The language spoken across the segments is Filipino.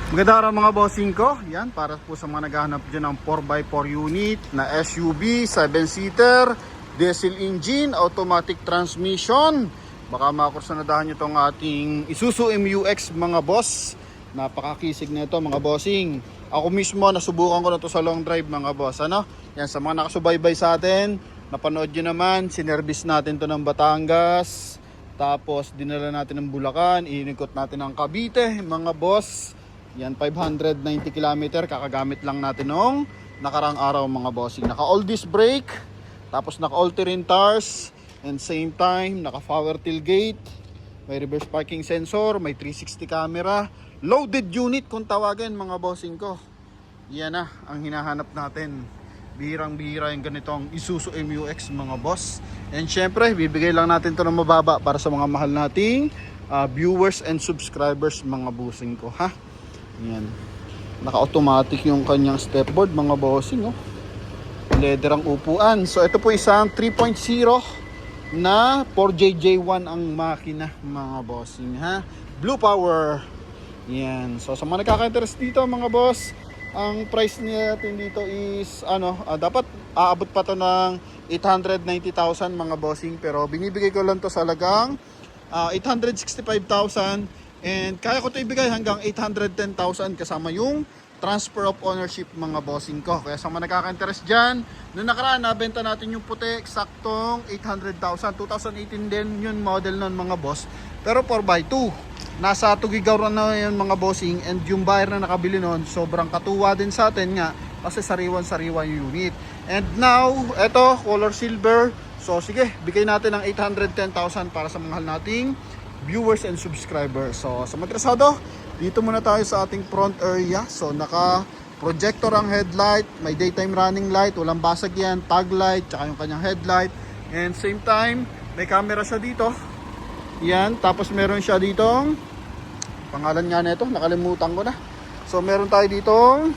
Magandang araw mga bossing ko. Yan, para po sa mga naghahanap dyan ng 4x4 unit na SUV, 7-seater, diesel engine, automatic transmission. Baka makursanadahan nyo itong ating Isuzu MU-X mga boss. Napakakisig na ito mga bossing. Ako mismo nasubukan ko na ito sa long drive mga boss. Ano? Yan, sa mga nakasubaybay sa atin, napanood nyo naman, sinervice natin to ng Batangas. Tapos dinala natin ng Bulacan, inikot natin ng Cavite mga boss. Yan, 590 km, kakagamit lang natin nung nakarang araw mga bossing. Naka all disc brake, tapos naka all-terrain tires, and same time, naka power tailgate, may reverse parking sensor, may 360 camera, loaded unit kung tawagin mga bossing ko. Yan na ang hinahanap natin. Bihirang-bihira yung ganitong Isuzu MU-X mga boss. And syempre, bibigay lang natin to ng mababa para sa mga mahal nating viewers and subscribers mga bossing ko, ha? Yan. Naka-automatic yung kanyang stepboard mga bossing, oh. Leather ang upuan. So ito po isang 3.0 na 4JJ1 ang makina mga bossing, ha. Blue power. Yan. So sa mga nakaka-interest dito mga boss, ang price natin dito is dapat aabot pa to ng 890,000 mga bossing, pero binibigay ko lang to sa halagang 865,000. And kaya ko ito ibigay hanggang 810,000 kasama yung transfer of ownership mga bossing ko. Kaya sa mga nakaka-interest dyan, noong nakaraan nabenta natin yung puti, saktong 800,000. 2018 din yun model nun mga boss. Pero 4x2. Nasa Tugigaw na yun mga bossing. And yung buyer na nakabili nun, sobrang katuwa din sa atin nga. Kasi sariwan-sariwa yung unit. And now, eto, color silver. So sige, bigay natin ng 810,000 para sa mga nating viewers and subscribers. So sa matrasado, dito muna tayo sa ating front area. So naka projector ang headlight, may daytime running light, walang basag yan, tag light, tsaka yung kanyang headlight. And same time, may camera siya dito. Yan, tapos meron siya ditong pangalan nga nito, nakalimutan ko na. So meron tayo ditong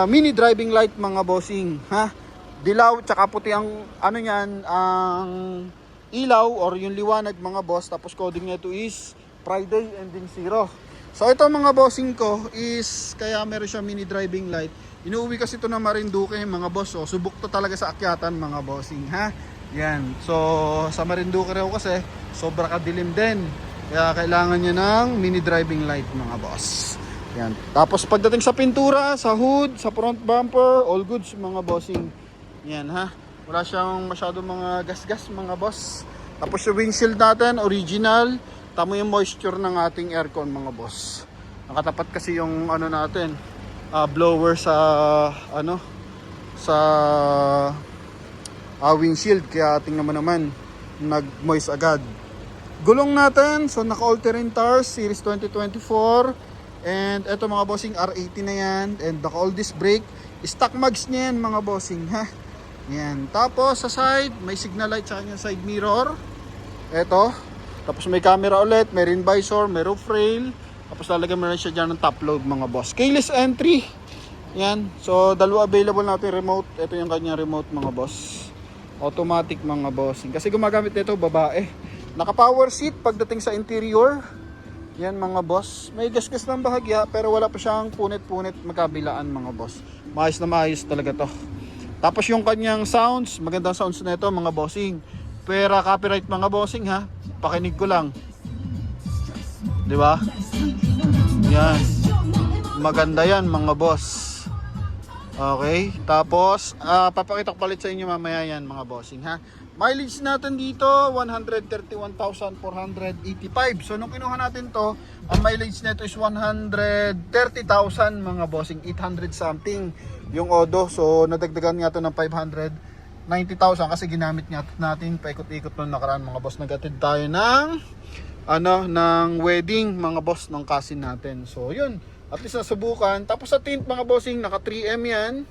mini driving light mga bossing, ha? Dilaw tsaka puti ang ang ilaw or yung liwanag mga boss, tapos coding nito is Friday ending 0. So ito mga bossing ko is kaya meron siya mini driving light. Inuuwi kasi ito na Marinduque mga boss. So subok to talaga sa akyatan mga bossing, ha. Yan. So sa Marinduque rin kasi sobra kadilim din. Kaya kailangan niya ng mini driving light mga boss. Yan. Tapos pagdating sa pintura, sa hood, sa front bumper, all goods mga bossing. Yan, ha. Wala siyang masyadong mga gas-gas mga boss. Tapos yung windshield natin, original. Tamo yung moisture ng ating aircon mga boss. Nakatapat kasi yung natin, blower sa windshield. Kaya tingnan mo naman, nag-moist agad. Gulong natin, so naka-all-terrain tires, series 2024. And eto mga bossing, R80 na yan. And naka-all disc brake. Stock mags niya yan mga bossing, ha. Yan. Tapos sa side, may signal light sa kanyang side mirror. Ito. Tapos may camera ulit, may rim visor, may roof rail. Tapos lalagyan mo na siya dyan ng top load mga boss. Keyless entry. Yan. So dalawa available natin remote. Ito yung kanyang remote mga boss. Automatic mga boss. Kasi gumagamit nito babae. Naka power seat pagdating sa interior. Yan mga boss. May gas-gas ng bahagya pero wala pa siyang punit-punit magkabilaan mga boss. Maayos na maayos talaga to. Tapos yung kanyang sounds, magandang sounds na ito mga bossing. Pera copyright mga bossing, ha. Pakinig ko lang. 'Di ba? Yan. Maganda yan mga boss. Okay, tapos papakita ko palit sa inyo mamaya yan mga bossing, ha. Mileage natin dito 131,485. So nung kinuha natin to, ang mileage nito is 130,000 mga bossing, 800 something yung Odo. So nadagdagan nga to ng 590,000 kasi ginamit nga natin paikot-ikot nung nakaraan mga boss. Nag-attend tayo ng ng wedding mga boss ng cousin natin. So yun, at least nasubukan. Tapos sa tint mga bossing, naka 3M yan.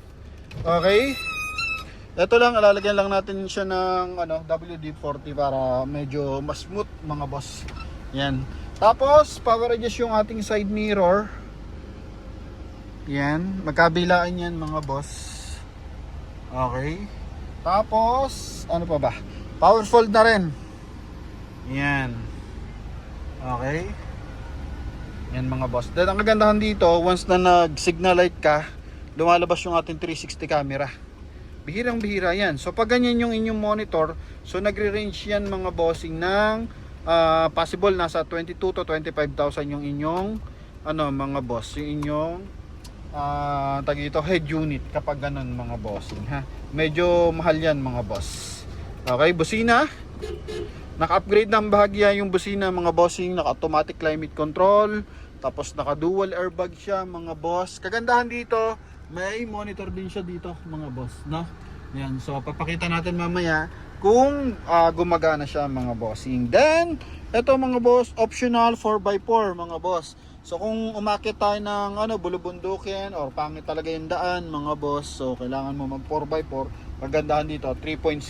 Okay. Ito lang, lalagyan lang natin siya ng WD-40 para medyo mas smooth mga boss. Yan. Tapos power adjust yung ating side mirror. Yan, magkabilaan yan mga boss. Okay. Tapos ano pa ba? Power fold na rin. Yan. Okay. Yan mga boss. Then ang kagandahan dito, once na nag-signal light ka, lumalabas yung ating 360 camera. Bihirang bihira yan. So pag ganyan yung inyong monitor, so nagre-range yan mga bossing ng possible nasa 22 to 25,000 yung inyong mga boss, yung inyong head unit kapag ganun mga bossing ha. Medyo mahal yan mga boss. Okay, busina. Naka-upgrade ng bahagya yung busina mga bossing, naka-automatic climate control, tapos naka-dual airbag siya mga boss. Kagandahan dito, may monitor din siya dito mga boss, no? Yan, so papakita natin mamaya kung gumagana siya mga bossing. Then, eto mga boss, optional 4x4 mga boss. So kung umakyat tayo ng bulubundukin or pangit talaga yung daan mga boss, so kailangan mo mag 4x4. Kagandahan dito 3.0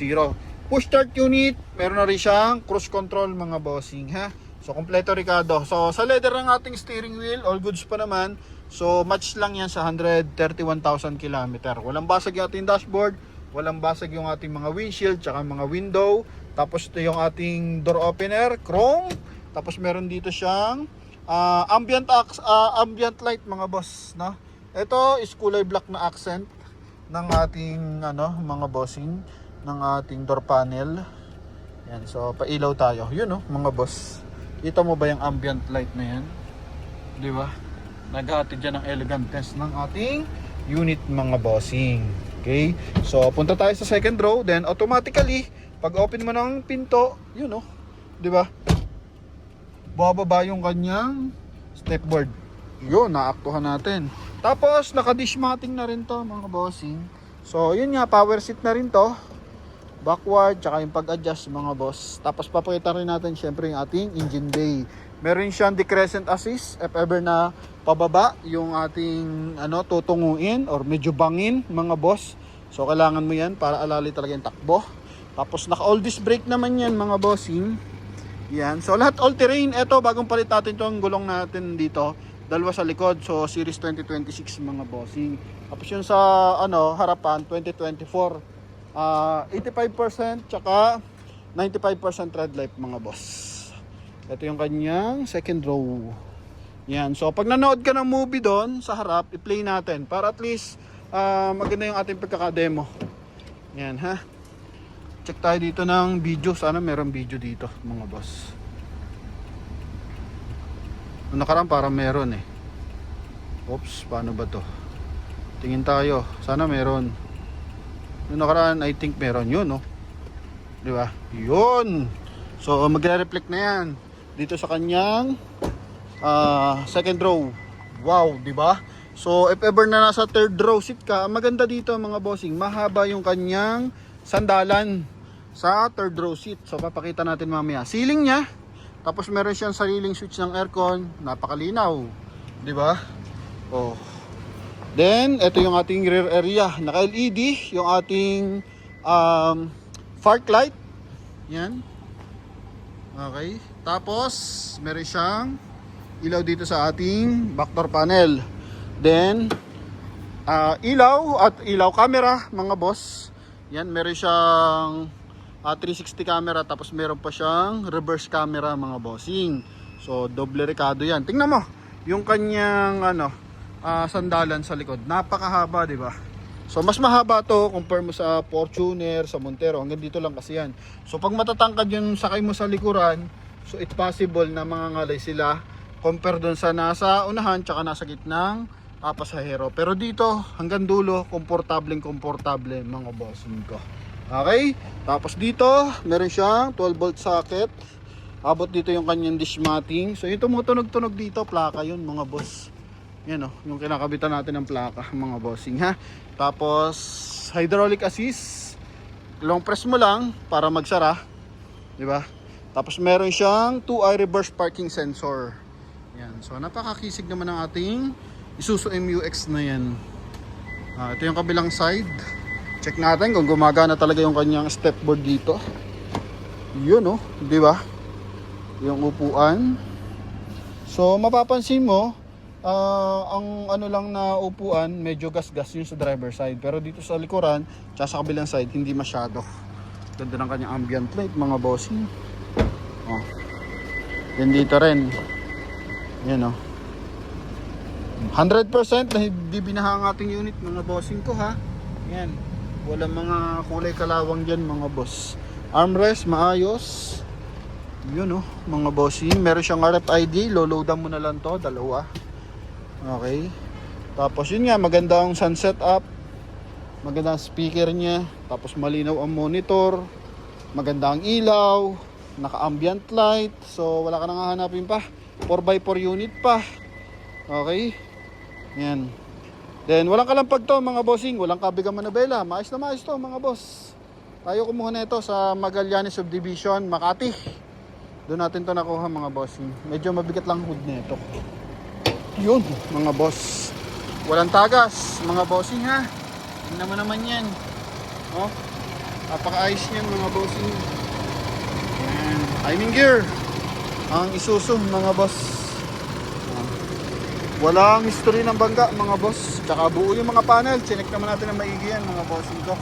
push start unit, meron na rin siyang cruise control mga bossing ha. So kompleto Ricardo. So sa leather ng ating steering wheel, all goods pa naman. So match lang yan sa 131,000 km. Walang basag yung ating dashboard, walang basag yung ating mga windshield, tsaka mga window. Tapos ito yung ating door opener, chrome. Tapos meron dito siyang ambient light mga boss, no? Ito is kulay black na accent ng ating mga bossing ng ating door panel. Yan, so pailaw tayo. Yun mga boss. Kita mo ba yung ambient light na yan? Di ba? Naghahatid dyan ng elegantness ng ating unit mga bossing. Okay? So punta tayo sa second row, then automatically pag open mo ng pinto, di ba? Bababa yung kanyang stepboard. Yun, naaktuhan natin. Tapos, naka-dishmatting na rin to mga bossing. So, yun nga, power seat na rin to. Backward, tsaka yung pag-adjust mga boss. Tapos, papakita rin natin syempre yung ating engine bay. Meron siyang decrescent assist if ever na pababa yung ating tutunguin or medyo bangin mga boss. So, kailangan mo yan para alali talaga yung takbo. Tapos, naka-all disc brake naman yan mga bossing. Yan. So lahat all terrain. Ito bagong palit natin tong gulong natin dito. Dalawa sa likod. So series 2026 mga bossing. Tapos yun sa harapan 2024. 85% tsaka 95% tread life mga boss. Ito yung kanyang second row. Yan. So pag nanood ka ng movie doon sa harap, i-play natin para at least maganda yung ating pagkakademo. Yan ha. Check tayo dito ng video. Sana meron video dito mga boss. Noong nakaraan parang meron eh. Oops, paano ba to? Tingin tayo. Sana meron. Noong nakaraan I think meron yun, no? Di ba? Yun! So magre-reflect na yan dito sa kanyang second row. Wow, di ba? So if ever na nasa third row seat ka, maganda dito mga bossing. Mahaba yung kanyang sandalan sa third row seat. So papakita natin mamaya. Ceiling niya, tapos meron siyang sariling switch ng aircon, napakalinaw, 'di ba? Oh. Then ito yung ating rear area, naka-LED yung ating fog light. Yan. Okay. Tapos meron siyang ilaw dito sa ating back door panel. Then ilaw at ilaw camera mga boss. Yan, meron siyang 360 camera, tapos meron pa siyang reverse camera mga bossing. So doble rekado yan. Tingnan mo yung kanyang sandalan sa likod. Napakahaba, di ba? So mas mahaba to compare mo sa Fortuner, sa Montero. Hanggang dito lang kasi yan. So pag matatangkad yung sakay mo sa likuran, so it's possible na mangangalay sila compare doon sa nasa unahan tsaka nasa gitnang pasahero. Pero dito hanggang dulo komportable mga bossing ko. Okay? Tapos dito meron siyang 12 volt socket. Abot dito yung kanyang dishmatting. So yung tumutunog-tunog dito, plaka yun mga boss. Yan yung kinakabitan natin ng plaka mga bossing ha. Tapos hydraulic assist. Long press mo lang para magsara. Di ba? Tapos meron siyang 2-eye reverse parking sensor. Yan. So napakakisig naman ng ating Isuzu MU-X na yan. Ito yung kabilang side. Check natin kung gumagana talaga yung kanyang stepboard dito. Yun di ba? Yung upuan. So mapapansin mo, ang lang na upuan, medyo gas-gas yun sa driver side. Pero dito sa likuran, tsaka sa kabilang side, hindi masyado. Ganda ng kanyang ambient light mga bossing. Yan dito rin. Yan 100% na hindi binaha ang ating unit mga bossing ko ha. Yan. Walang mga kulay kalawang dyan mga boss. Armrest maayos. Yun oh, mga bossing. Meron siyang RFID. Loloadan mo na lang to, dalawa. Okay. Tapos yun nga, maganda ang sun setup. Maganda ang speaker niya. Tapos malinaw ang monitor. Maganda ang ilaw. Naka-ambient light. So wala ka nang hahanapin pa. 4x4 unit pa. Okay. Yan. Then walang kalampag to mga bossing. Walang kabigang manabela. Maayos na maayos to mga boss. Tayo kumuha na ito sa Magallanes Subdivision, Makati. Doon natin to nakuha mga bossing. Medyo mabigat lang hood nito. Yun mga boss. Walang tagas mga bossing ha. Tingnan mo naman yan. Oh, napakaayos niyan mga bossing. Yan. Timing gear. Ang Isuzu mga boss. Walang history ng bangga mga boss. Tsaka buo yung mga panel. Chinek naman natin ang maigi yan mga bossing ko.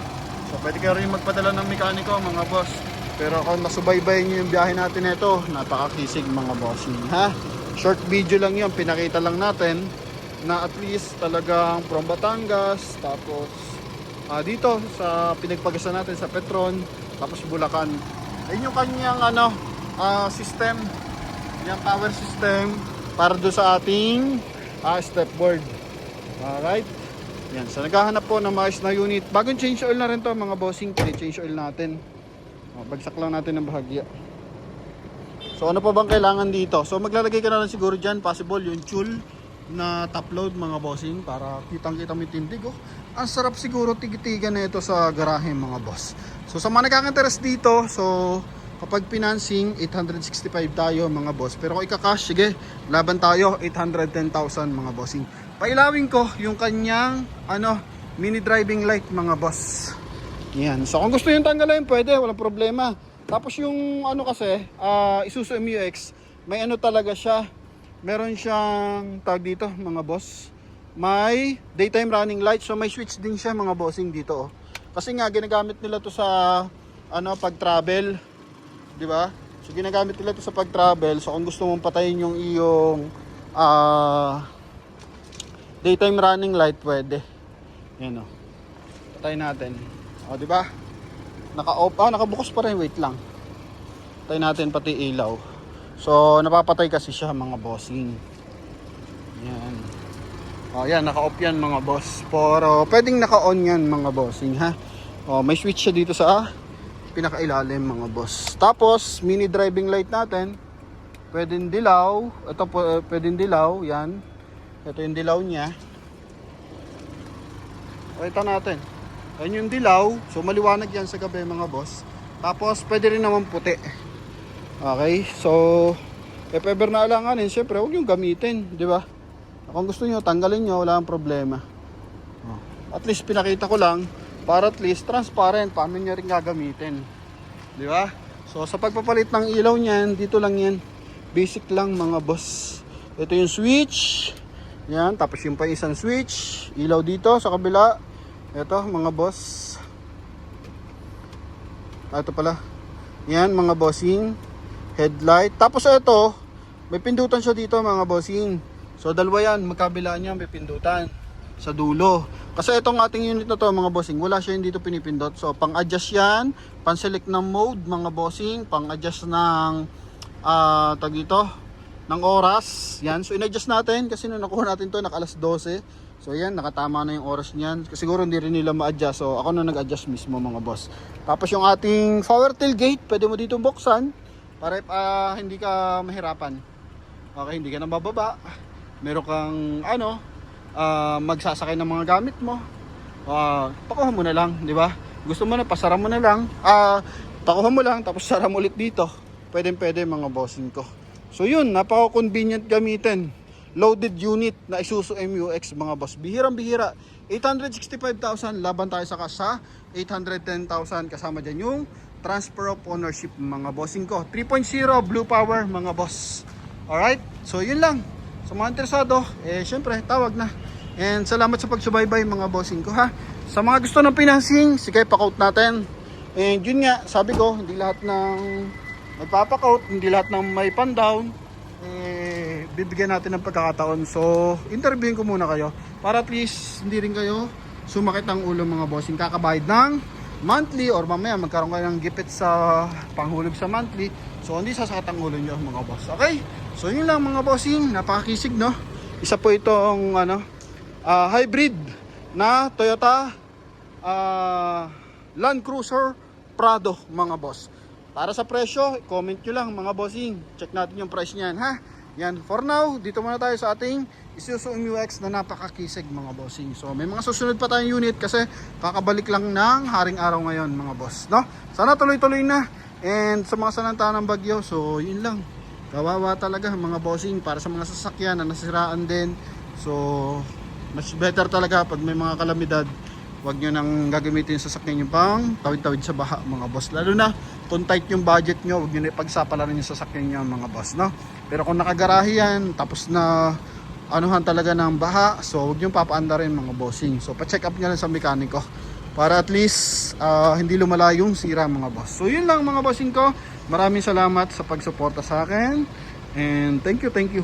So pwede kayo rin magpadala ng mekaniko mga boss. Pero kung nasubaybay nyo yung biyahe natin ito, napakakisig mga bossing ha. Short video lang yun, pinakita lang natin na at least talagang from Batangas, tapos dito sa pinagpagasan natin sa Petron, tapos Bulacan. Ayun yung kanyang system, yung power system para do sa ating stepboard. Alright. Yan, so naghahanap po ng maayos na unit. Bagong change oil na rin to mga bossing, change oil natin. Bagsak lang natin ng bahagya. So ano pa bang kailangan dito? So maglalagay ka na lang siguro dyan, possible yung tool na top load mga bossing para kitang kita mo yung tindig oh. Ang sarap siguro tigitigan na ito sa garahe mga boss. So sa mga nagkaka-interest dito, so kapag financing 865 tayo mga boss. Pero kung ika-cash, sige, laban tayo 810,000 mga bossing. Pailawin ko yung kanyang mini driving light mga boss. Yan. So kung gusto yung tanggalin, pwede, walang problema. Tapos yung kasi, Isuzu MU-X, may talaga siya. Meron siyang tag dito mga boss. May daytime running light, so may switch din siya mga bossing dito oh. Kasi nga ginagamit nila to sa pag-travel, di ba? So ginagamit nila to sa pag-travel. So kung gusto mong patayin yung iyong daytime running light, pwede. Yan oh. Patayin natin. O, di ba? Naka-off, nakabukas pa rin, wait lang. Patay natin pati ilaw. So, napapatay kasi siya mga bossing. Yan. O, yan, naka-off yan mga boss. Pero, pwedeng naka-on yan mga bossing, ha? O, may switch siya dito sa pinakailalim mga boss. Tapos, mini driving light natin. Pwedeng dilaw. Ito po, pwedeng dilaw, yan. Ito yung dilaw niya. Pakita natin. Yan yung dilaw. So maliwanag yan sa gabi mga boss. Tapos pwede rin naman puti. Okay. So if ever na alanganin, syempre huwag yung gamitin. Di ba? Kung gusto nyo, tanggalin nyo. Wala kang problema. At least pinakita ko lang. Para at least transparent. Paano nyo rin gagamitin. Di ba? So sa pagpapalit ng ilaw nyan, dito lang yan. Basic lang mga boss. Ito yung switch. Yan. Tapos yung pa isang switch. Ilaw dito sa kabila. Ito mga boss. Ito pala. Yan mga bossing. Headlight. Tapos ito, may pindutan siya dito mga bossing. So dalawa yan, magkabilaan niya may pindutan sa dulo. Kasi itong ating unit na to mga bossing, wala siya dito pinipindot. So pang-adjust yan, pang-select ng mode mga bossing, pang-adjust ng tag dito, ng oras. Yan, so in-adjust natin kasi nung nakuha natin to naka-alas 12. So yan, nakatama na yung oras niyan. Kasi siguro hindi rin nila ma-adjust. So ako na nag-adjust mismo mga boss. Tapos yung ating power tailgate, pwede mo dito buksan para hindi ka mahirapan. Okay, hindi ka na bababa. Meron kang magsasakay ng mga gamit mo. Pakuha mo na lang, di ba? Gusto mo na, pasara mo na lang. Pakuha mo lang, tapos sara mo ulit dito. Pwede mga bossing ko. So yun, napaka-convenient gamitin. Loaded unit na Isuzu MU-X mga boss. Bihirang-bihira. 865,000 laban tayo sa kasa. 810,000 kasama dyan yung transfer of ownership mga bossing ko. 3.0 Blue Power mga boss. Alright? So yun lang. Sa mga interesado, syempre tawag na. And salamat sa pagsubaybay mga bossing ko ha. Sa mga gusto ng financing, sige pa-quote natin. And yun nga, sabi ko, hindi lahat ng magpapa-quote, hindi lahat ng may pan-down bibigyan natin ng pagkakataon. So, interviewin ko muna kayo para at least hindi rin kayo sumakit ang ulo mga bossing. Kakabayad ng monthly or mamaya magkaroon kayo ng gipit sa panghulog sa monthly. So, hindi sasakit ang ulo nyo mga boss. Okay? So, yun lang mga bossing. Napakakisig, no? Isa po itong hybrid na Toyota Land Cruiser Prado mga boss. Para sa presyo, comment nyo lang mga bossing. Check natin yung price niyan, ha? Yan, for now, dito muna tayo sa ating Isuzu MU-X na napakakisig mga bossing. So, may mga susunod pa tayong unit kasi kakabalik lang ng haring araw ngayon mga boss, no? Sana tuloy-tuloy na. And sa mga salanta ng bagyo, so yun lang. Kawawa talaga mga bossing para sa mga sasakyan na nasiraan din. So, much better talaga pag may mga kalamidad. Huwag nyo nang gagamitin yung sasakyan nyo pang tawid-tawid sa baha mga boss. Lalo na kung tight yung budget nyo, huwag nyo na ipagsapalaran yung sasakyan nyo mga boss, no? Pero kung nakagarahe yan, tapos na anuhan talaga ng baha, so huwag nyo papaanda rin mga bossing. So pa-check up nyo lang sa mekaniko para at least hindi lumala yung sira mga boss. So yun lang mga bossing ko. Maraming salamat sa pagsuporta sa akin. And thank you, thank you.